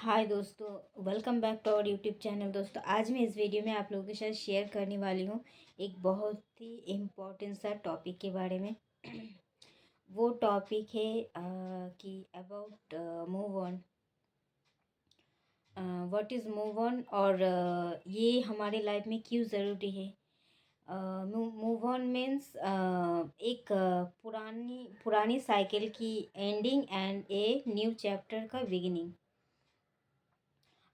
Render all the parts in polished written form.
हाय दोस्तों, welcome back to our YouTube channel. दोस्तों, आज मैं इस वीडियो में आप लोगों के साथ शेयर करने वाली हूँ एक बहुत ही इम्पोर्टेंट सा टॉपिक के बारे में। वो टॉपिक है कि about move on. What is move on और ये हमारे लाइफ में क्यों ज़रूरी है। मूव ऑन मीन्स एक पुरानी पुरानी साइकिल की ending and a new chapter का बिगिनिंग।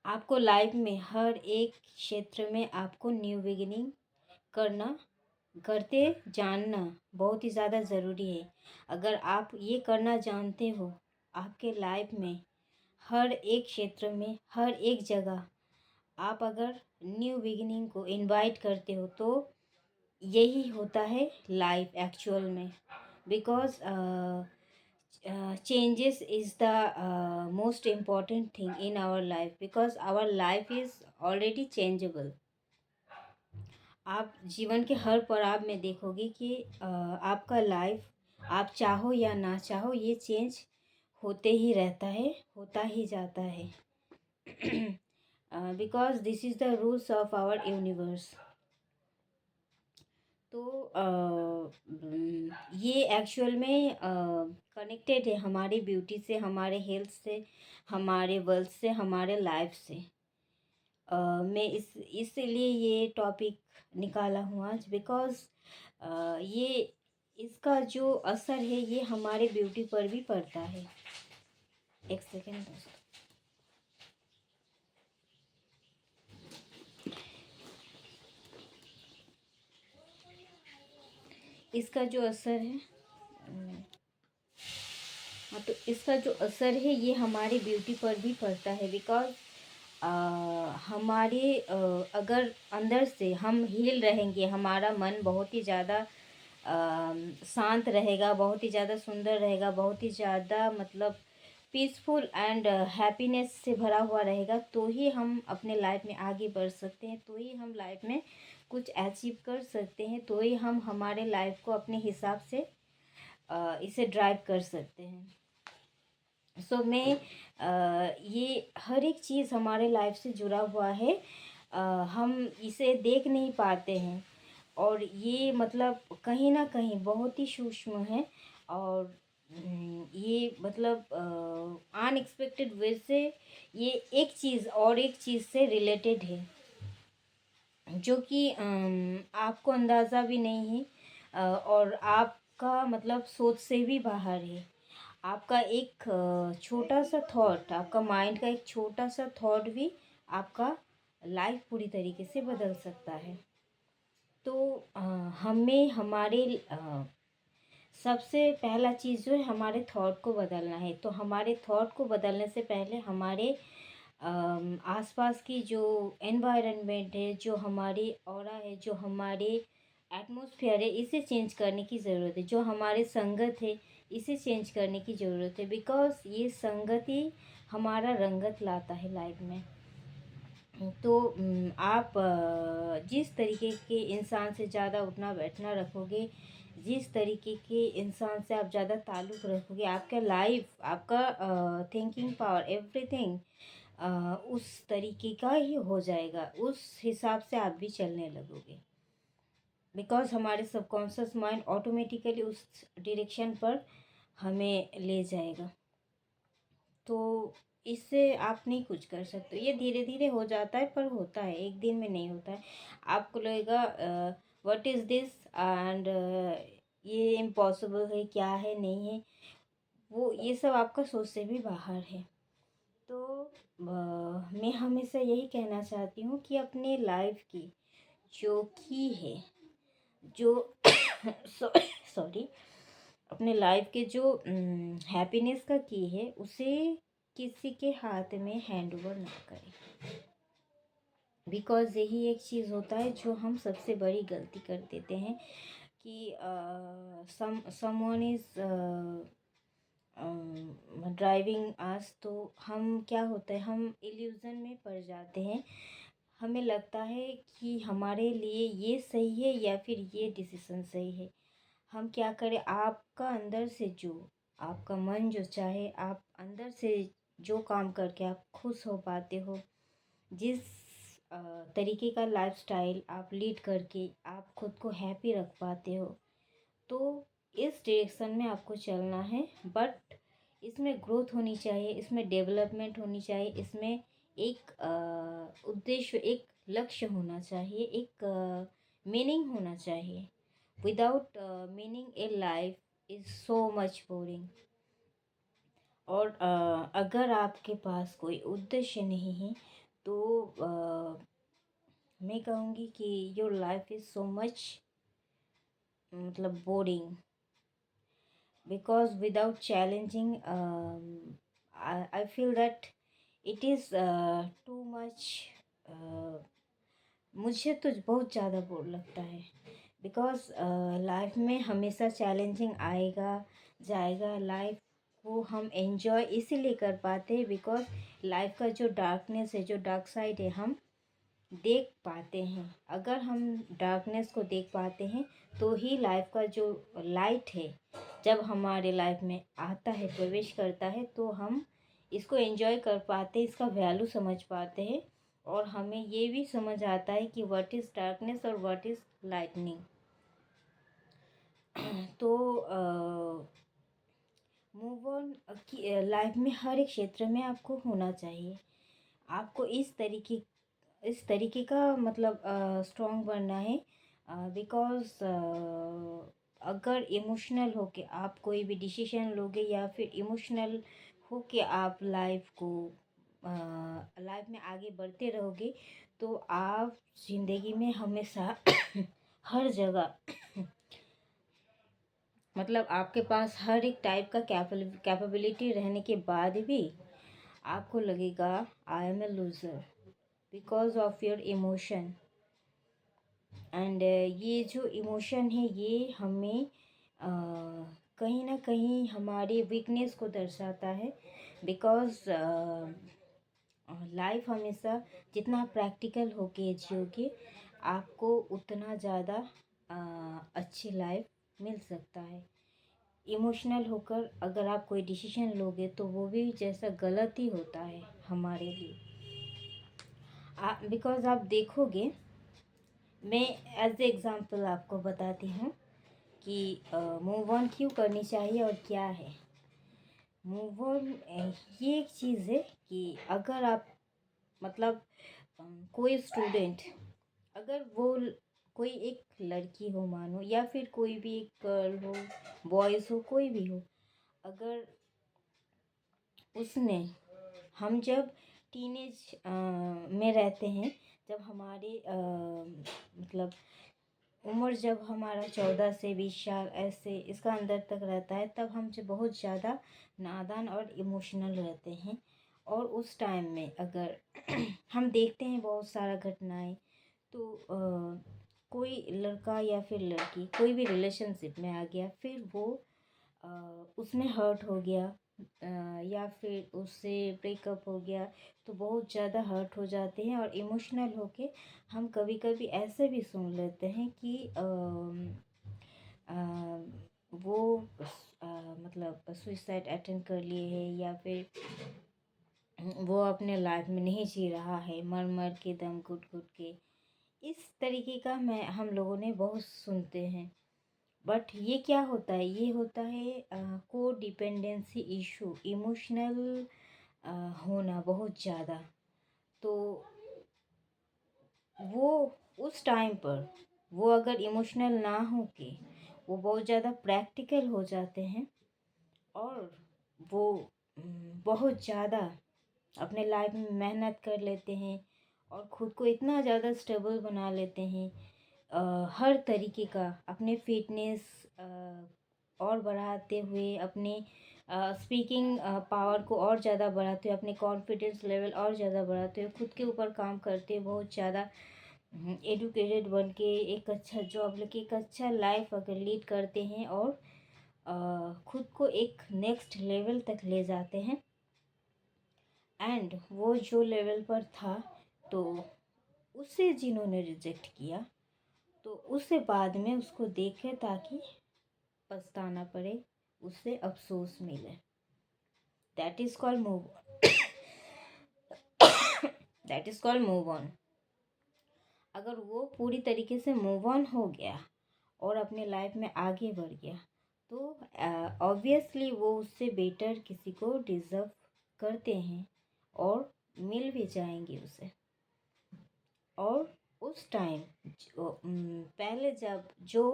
आपको लाइफ में हर एक क्षेत्र में आपको न्यू बिगिनिंग करना करते जानना बहुत ही ज़्यादा ज़रूरी है। अगर आप ये करना जानते हो, आपके लाइफ में हर एक क्षेत्र में हर एक जगह आप अगर न्यू बिगिनिंग को इनवाइट करते हो, तो यही होता है लाइफ एक्चुअल में। Because changes is the most important thing in our life, because our life is already changeable. आप जीवन के हर पड़ाव में देखोगे कि आपका लाइफ आप चाहो या ना चाहो ये चेंज होते ही रहता है, होता ही जाता है। Because this is the rules of our universe. तो ये एक्चुअल में कनेक्टेड है हमारी ब्यूटी से, हमारे हेल्थ से, हमारे वेल्थ से, हमारे लाइफ से। मैं इसलिए ये टॉपिक निकाला हूँ आज, बिकॉज ये इसका जो असर है ये हमारे ब्यूटी पर भी पड़ता है। एक सेकेंड दोस्तों, इसका जो असर है हाँ, तो इसका जो असर है ये हमारे ब्यूटी पर भी पड़ता है। बिकॉज हमारे अगर अंदर से हम हील रहेंगे, हमारा मन बहुत ही ज़्यादा शांत रहेगा, बहुत ही ज़्यादा सुंदर रहेगा, बहुत ही ज़्यादा मतलब पीसफुल एंड हैप्पीनेस से भरा हुआ रहेगा, तो ही हम अपने लाइफ में आगे बढ़ सकते हैं, तो ही हम लाइफ में कुछ अचीव कर सकते हैं, तो ही हम हमारे लाइफ को अपने हिसाब से इसे ड्राइव कर सकते हैं। सो मैं ये हर एक चीज़ हमारे लाइफ से जुड़ा हुआ है। हम इसे देख नहीं पाते हैं, और ये मतलब कहीं ना कहीं बहुत ही सूक्ष्म है। और ये मतलब अनएक्सपेक्टेड वे से ये एक चीज़ और एक चीज़ से रिलेटेड है, जो कि आपको अंदाज़ा भी नहीं है। और आपका मतलब सोच से भी बाहर है। आपका एक छोटा सा थॉट, आपका माइंड का एक छोटा सा थॉट भी आपका लाइफ पूरी तरीके से बदल सकता है। तो हमें हमारे सबसे पहला चीज़ जो है हमारे थॉट को बदलना है। तो हमारे थॉट को बदलने से पहले हमारे आसपास की जो एनवायरनमेंट है, जो हमारी ऑरा है, जो हमारे एटमॉस्फेयर है, इसे चेंज करने की ज़रूरत है। जो हमारे संगत है, इसे चेंज करने की ज़रूरत है। बिकॉज ये संगत ही हमारा रंगत लाता है लाइफ में। तो आप जिस तरीके के इंसान से ज़्यादा उठना बैठना रखोगे, जिस तरीके के इंसान से आप ज़्यादा ताल्लुक़ रखोगे, आपका लाइफ, आपका थिंकिंग पावर, एवरीथिंग उस तरीके का ही हो जाएगा। उस हिसाब से आप भी चलने लगोगे। बिकॉज हमारे सबकॉन्शियस माइंड ऑटोमेटिकली उस डायरेक्शन पर हमें ले जाएगा। तो इससे आप नहीं कुछ कर सकते। ये धीरे धीरे हो जाता है, पर होता है, एक दिन में नहीं होता है। आपको लगेगा व्हाट इज़ दिस एंड ये इम्पॉसिबल है, क्या है, नहीं है, वो ये सब आपका सोच से भी बाहर है। तो मैं हमेशा यही कहना चाहती हूँ कि अपने लाइफ की जो की है, जो सॉरी, अपने लाइफ के जो हैप्पीनेस का की है, उसे किसी के हाथ में हैंड ओवर ना करें। बिकॉज़ यही एक चीज़ होता है जो हम सबसे बड़ी गलती कर देते हैं कि समवन इज़ ड्राइविंग अस, तो हम क्या होता है, हम इल्यूज़न में पड़ जाते हैं। हमें लगता है कि हमारे लिए ये सही है या फिर ये डिसीज़न सही है। हम क्या करें, आपका अंदर से जो, आपका मन जो चाहे, आप अंदर से जो काम करके आप खुश हो पाते हो, जिस तरीके का लाइफस्टाइल आप लीड करके आप खुद को हैप्पी रख पाते हो, तो इस डायरेक्शन में आपको चलना है। बट इसमें ग्रोथ होनी चाहिए, इसमें डेवलपमेंट होनी चाहिए, इसमें एक उद्देश्य, एक लक्ष्य होना चाहिए, एक मीनिंग होना चाहिए। Without meaning A life is so much boring. और अगर आपके पास कोई उद्देश्य नहीं है तो मैं कहूँगी कि your life is so much मतलब boring, because without challenging I feel that it is too much मुझे तो बहुत ज़्यादा बोर लगता है। बिकॉज़ लाइफ में हमेशा चैलेंजिंग आएगा जाएगा। लाइफ को हम एंजॉय इसीलिए कर पाते हैं बिकॉज़ लाइफ का जो डार्कनेस है, जो डार्क साइड है, हम देख पाते हैं। अगर हम डार्कनेस को देख पाते हैं तो ही लाइफ का जो लाइट है जब हमारे लाइफ में आता है, प्रवेश करता है, तो हम इसको एंजॉय कर पाते हैं, इसका वैल्यू समझ पाते हैं और हमें ये भी समझ आता है कि व्हाट इज़ डार्कनेस और व्हाट इज़ लाइटनिंग। तो मूव ऑन की लाइफ में हर एक क्षेत्र में आपको होना चाहिए। आपको इस तरीके का मतलब स्ट्रॉन्ग बनना है। बिकॉज़ अगर इमोशनल होके आप कोई भी डिसीजन लोगे या फिर इमोशनल होके आप लाइफ में आगे बढ़ते रहोगे तो आप ज़िंदगी में हमेशा हर जगह मतलब आपके पास हर एक टाइप का कैपेबिलिटी रहने के बाद भी आपको लगेगा I am a loser because of your emotion. And ये जो इमोशन है ये हमें कहीं ना कहीं हमारी वीकनेस को दर्शाता है। बिकॉज लाइफ हमेशा जितना प्रैक्टिकल होके जियोगे आपको उतना ज़्यादा अच्छी लाइफ मिल सकता है। इमोशनल होकर अगर आप कोई डिसीजन लोगे तो वो भी जैसा गलत ही होता है हमारे लिए। बिकॉज़ आप देखोगे, मैं एज ए एग्ज़ाम्पल आपको बताती हूँ कि मूव ऑन क्यों करनी चाहिए और क्या है मूव ऑन। ये एक चीज़ है कि अगर आप मतलब कोई स्टूडेंट, अगर वो कोई एक लड़की हो मानो या फिर कोई भी एक गर्ल हो, बॉयज़ हो, कोई भी हो, अगर उसने हम जब टीनेज में रहते हैं, जब हमारे मतलब उम्र जब हमारा 14 से 20 साल ऐसे इसका अंदर तक रहता है, तब हम जो बहुत ज़्यादा नादान और इमोशनल रहते हैं। और उस टाइम में अगर हम देखते हैं बहुत सारा घटनाएं, तो कोई लड़का या फिर लड़की कोई भी रिलेशनशिप में आ गया, फिर वो उसमें हर्ट हो गया या फिर उससे ब्रेकअप हो गया, तो बहुत ज़्यादा हर्ट हो जाते हैं और इमोशनल होके हम कभी कभी ऐसे भी सुन लेते हैं कि वो मतलब सुइसाइड अटेम्प्ट कर लिए है या फिर वो अपने लाइफ में नहीं जी रहा है, मर मर के दम घुट घुट के। इस तरीके का मैं हम लोगों ने बहुत सुनते हैं। बट ये क्या होता है, ये होता है को डिपेंडेंसी इशू, इमोशनल होना बहुत ज़्यादा। तो वो उस टाइम पर वो अगर इमोशनल ना हो के वो बहुत ज़्यादा प्रैक्टिकल हो जाते हैं और वो बहुत ज़्यादा अपने लाइफ में मेहनत कर लेते हैं और ख़ुद को इतना ज़्यादा स्टेबल बना लेते हैं, हर तरीके का अपने फिटनेस और बढ़ाते हुए, अपने स्पीकिंग पावर को और ज़्यादा बढ़ाते हुए, अपने कॉन्फिडेंस लेवल और ज़्यादा बढ़ाते हुए, खुद के ऊपर काम करते हुए बहुत ज़्यादा एडुकेटेड बन के एक अच्छा जॉब लेके एक अच्छा लाइफ अगर लीड करते हैं और खुद को एक नेक्स्ट लेवल तक ले जाते हैं। एंड वो जो लेवल पर था तो उसे जिन्होंने रिजेक्ट किया तो उससे बाद में उसको देखे ताकि पछताना पड़े, उससे अफसोस मिले। That is called move that is called move on. अगर वो पूरी तरीके से मूव ऑन हो गया और अपने लाइफ में आगे बढ़ गया, तो ऑब्वियसली वो उससे बेटर किसी को डिज़र्व करते हैं और मिल भी जाएंगे उसे। और उस टाइम पहले जब जो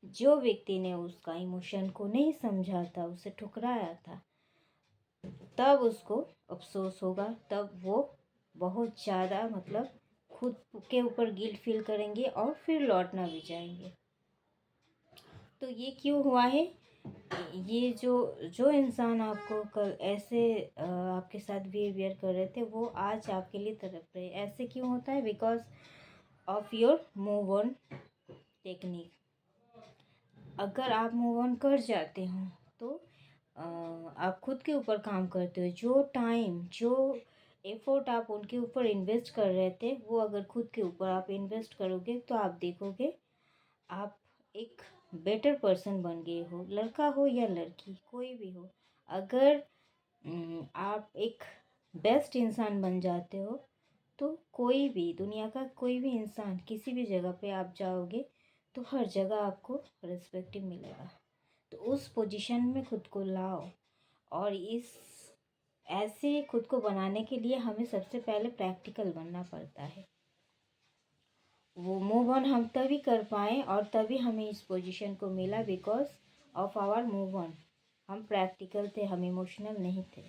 जो व्यक्ति ने उसका इमोशन को नहीं समझा था, उसे ठुकराया था, तब उसको अफसोस होगा, तब वो बहुत ज़्यादा मतलब खुद के ऊपर गिल्ट फील करेंगे और फिर लौटना भी चाहेंगे। तो ये क्यों हुआ है? ये जो जो इंसान आपको कल ऐसे आपके साथ बिहेवियर कर रहे थे, वो आज आपके लिए तड़प रहे। ऐसे क्यों होता है? Because of your move on technique. अगर आप मूव ऑन कर जाते हो तो आप खुद के ऊपर काम करते हो। जो टाइम, जो एफर्ट आप उनके ऊपर इन्वेस्ट कर रहे थे, वो अगर खुद के ऊपर आप इन्वेस्ट करोगे तो आप देखोगे आप एक बेटर पर्सन बन गए हो। लड़का हो या लड़की, कोई भी हो, अगर आप एक बेस्ट इंसान बन जाते हो, तो कोई भी, दुनिया का कोई भी इंसान, किसी भी जगह पे आप जाओगे तो हर जगह आपको रिस्पेक्ट ही मिलेगा। तो उस पोजीशन में खुद को लाओ। और इस ऐसे खुद को बनाने के लिए हमें सबसे पहले प्रैक्टिकल बनना पड़ता है। वो मूव ऑन हम तभी कर पाए और तभी हमें इस पोजीशन को मिला because of our move on. हम प्रैक्टिकल थे, हम इमोशनल नहीं थे।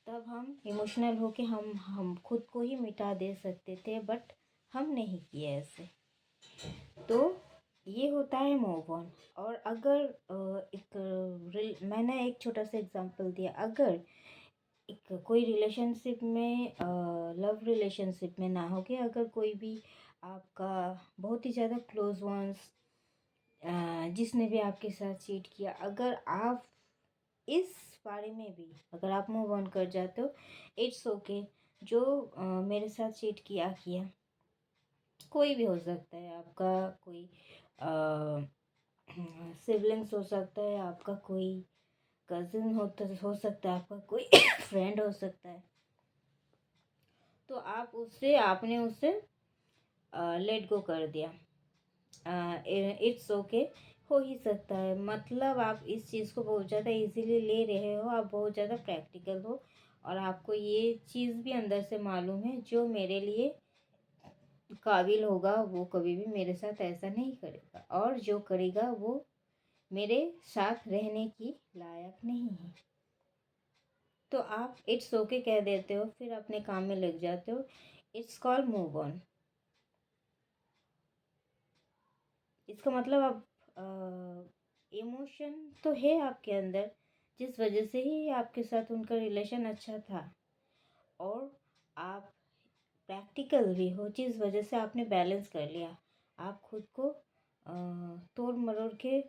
तब हम इमोशनल होके हम खुद को ही मिटा दे सकते थे, बट हम नहीं किए ऐसे। तो ये होता है मूव ऑन। और अगर मैंने एक छोटा सा एग्जांपल दिया। अगर एक कोई रिलेशनशिप में, लव रिलेशनशिप में ना हो के, अगर कोई भी आपका बहुत ही ज़्यादा क्लोज वंस, जिसने भी आपके साथ चीट किया, अगर आप इस बारे में भी अगर आप मूव ऑन कर जाते हो, इट्स ओके। जो मेरे साथ चीट किया किया, कोई भी हो सकता है। आपका कोई सिबलिंग्स हो सकता है, आपका कोई कज़िन हो सकता है, आपका कोई फ्रेंड हो सकता है। तो आपने उससे लेट गो कर दिया। इट्स ओके, हो ही सकता है। मतलब आप इस चीज़ को बहुत ज़्यादा इजीली ले रहे हो, आप बहुत ज़्यादा प्रैक्टिकल हो और आपको ये चीज़ भी अंदर से मालूम है, जो मेरे लिए काबिल होगा वो कभी भी मेरे साथ ऐसा नहीं करेगा, और जो करेगा वो मेरे साथ रहने की लायक नहीं है। तो आप इट्स ओके कह देते हो, फिर अपने काम में लग जाते हो। It's called move on. इसका मतलब आप इमोशन तो है आपके अंदर, जिस वजह से ही आपके साथ उनका रिलेशन अच्छा था, और आप प्रैक्टिकल भी हो, जिस वजह से आपने बैलेंस कर लिया। आप खुद को तोड़ मरोड़ के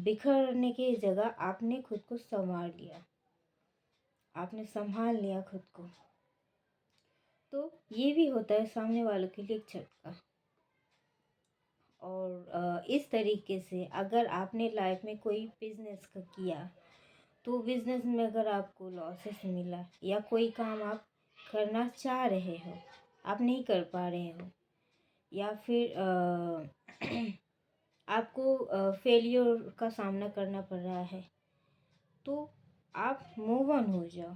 बिखरने की जगह आपने खुद को संभाल लिया, आपने संभाल लिया खुद को। तो ये भी होता है सामने वालों के लिए एक झटका। और इस तरीके से अगर आपने लाइफ में कोई बिजनेस किया, तो बिजनेस में अगर आपको लॉसेस मिला, या कोई काम आप करना चाह रहे हो, आप नहीं कर पा रहे हो, या फिर आपको फेलियर का सामना करना पड़ रहा है, तो आप मूव ऑन हो जाओ।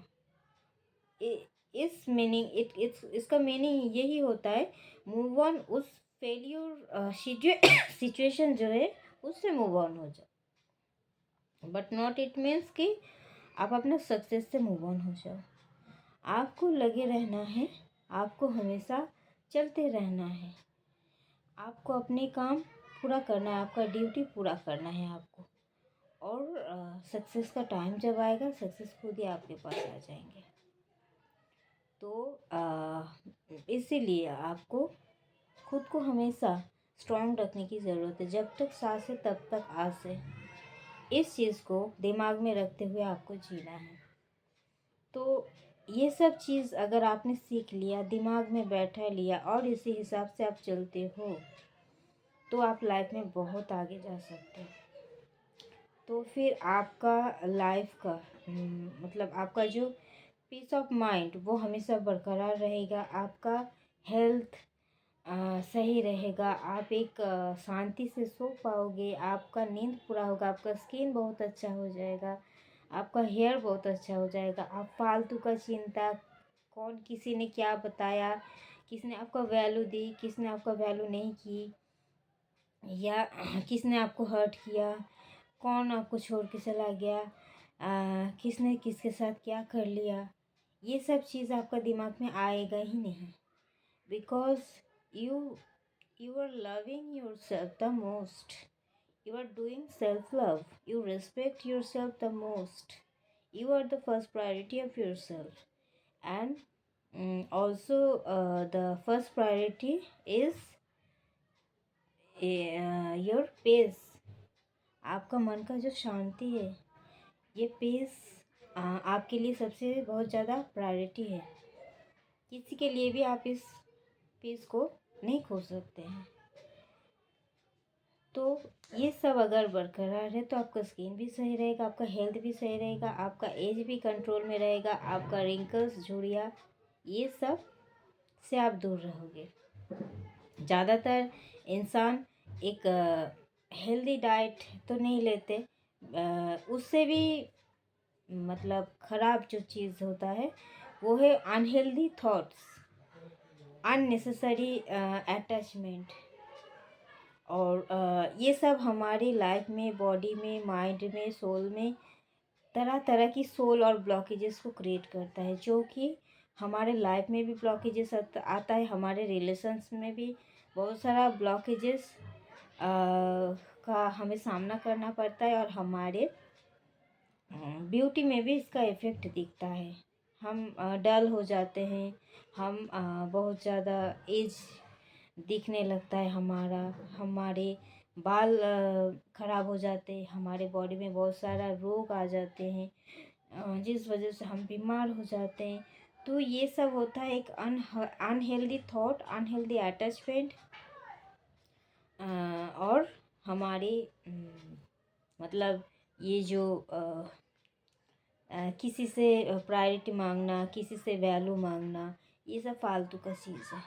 इस मीनिंग इसका मीनिंग यही होता है, मूव ऑन। उस फेलियर सिचुएशन जो है, उससे मूव ऑन हो जाओ। बट नॉट इट मीन्स कि आप अपना सक्सेस से मूव ऑन हो जाओ। आपको लगे रहना है, आपको हमेशा चलते रहना है, आपको अपने काम पूरा करना है, आपका ड्यूटी पूरा करना है आपको। और सक्सेस का टाइम जब आएगा, सक्सेस खुद ही आपके पास आ जाएंगे। तो इसीलिए आपको खुद को हमेशा स्ट्रॉन्ग रखने की ज़रूरत है। जब तक सांस है तब तक आस है। इस चीज़ को दिमाग में रखते हुए आपको जीना है। तो ये सब चीज़ अगर आपने सीख लिया, दिमाग में बैठा लिया, और इसी हिसाब से आप चलते हो, तो आप लाइफ में बहुत आगे जा सकते हो। तो फिर आपका लाइफ का मतलब आपका जो पीस ऑफ माइंड वो हमेशा बरकरार रहेगा। आपका हेल्थ सही रहेगा। आप एक शांति से सो पाओगे, आपका नींद पूरा होगा, आपका स्किन बहुत अच्छा हो जाएगा, आपका हेयर बहुत अच्छा हो जाएगा। आप फालतू का चिंता, कौन किसी ने क्या बताया, किसने आपका वैल्यू दी, किसने आपका वैल्यू नहीं की, या किसने आपको हर्ट किया, कौन आपको छोड़ के चला गया, किसने किसके साथ क्या कर लिया, ये सब चीज़ आपका दिमाग में आएगा ही नहीं। Because you you are loving your self the most, you are doing self love, you respect yourself the most, you are the first priority of yourself. And also the first priority is your peace, आपका मन का जो शांति है, ये piece आपके लिए सबसे बहुत ज़्यादा प्रायोरिटी है। किसी के लिए भी आप इस पीस को नहीं खो सकते हैं। तो ये सब अगर बरकरार है तो आपका स्किन भी सही रहेगा, आपका हेल्थ भी सही रहेगा, आपका एज भी कंट्रोल में रहेगा, आपका रिंकल्स, झुर्रियाँ, ये सब से आप दूर रहोगे। ज़्यादातर इंसान एक हेल्दी डाइट तो नहीं लेते, उससे भी मतलब ख़राब जो चीज़ होता है वो है अनहेल्दी थॉट्स, अननेसेसरी अटैचमेंट। और ये सब हमारी लाइफ में, बॉडी में, माइंड में, सोल में तरह तरह की सोल और ब्लॉकेजेस को क्रिएट करता है, जो कि हमारे लाइफ में भी ब्लॉकेजेस आता है, हमारे रिलेशंस में भी बहुत सारा ब्लॉकेजेस का हमें सामना करना पड़ता है, और हमारे ब्यूटी में भी इसका इफ़ेक्ट दिखता है। हम डल हो जाते हैं, हम बहुत ज़्यादा एज दिखने लगता है हमारा, हमारे बाल ख़राब हो जाते हैं, हमारे बॉडी में बहुत सारा रोग आ जाते हैं, जिस वजह से हम बीमार हो जाते हैं। तो ये सब होता है एक अनहेल्दी थॉट, अनहेल्दी अटैचमेंट, और हमारी मतलब ये जो किसी से प्रायोरिटी मांगना, किसी से वैल्यू मांगना, ये सब फालतू का चीज़ है।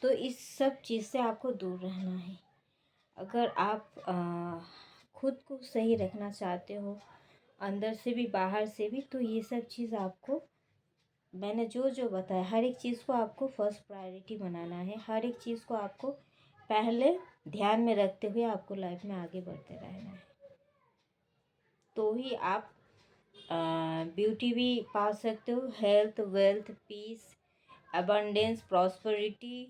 तो इस सब चीज़ से आपको दूर रहना है। अगर आप खुद को सही रखना चाहते हो, अंदर से भी बाहर से भी, तो ये सब चीज़ आपको, मैंने जो जो बताया, हर एक चीज़ को आपको फर्स्ट प्रायोरिटी बनाना है। हर एक चीज़ को आपको पहले ध्यान में रखते हुए आपको लाइफ में आगे बढ़ते रहना है। तो ही आप ब्यूटी भी पा सकते हो, health, wealth, peace, abundance, prosperity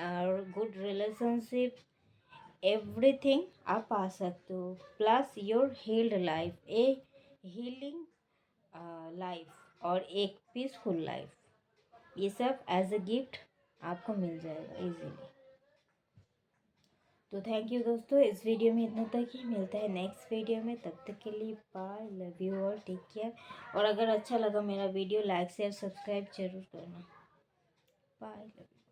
और गुड रिलेशनशिप, एवरीथिंग आप पा सकते हो। Plus your healed life, a healing life और एक पीसफुल लाइफ, ये सब एज अ गिफ्ट आपको मिल जाएगा इजीली। तो थैंक यू दोस्तों, इस वीडियो में इतना तक ही। मिलता है नेक्स्ट वीडियो में, तब तक के लिए बाय, लव यू और टेक केयर। और अगर अच्छा लगा मेरा वीडियो, लाइक शेयर सब्सक्राइब जरूर करना। Bye, love you.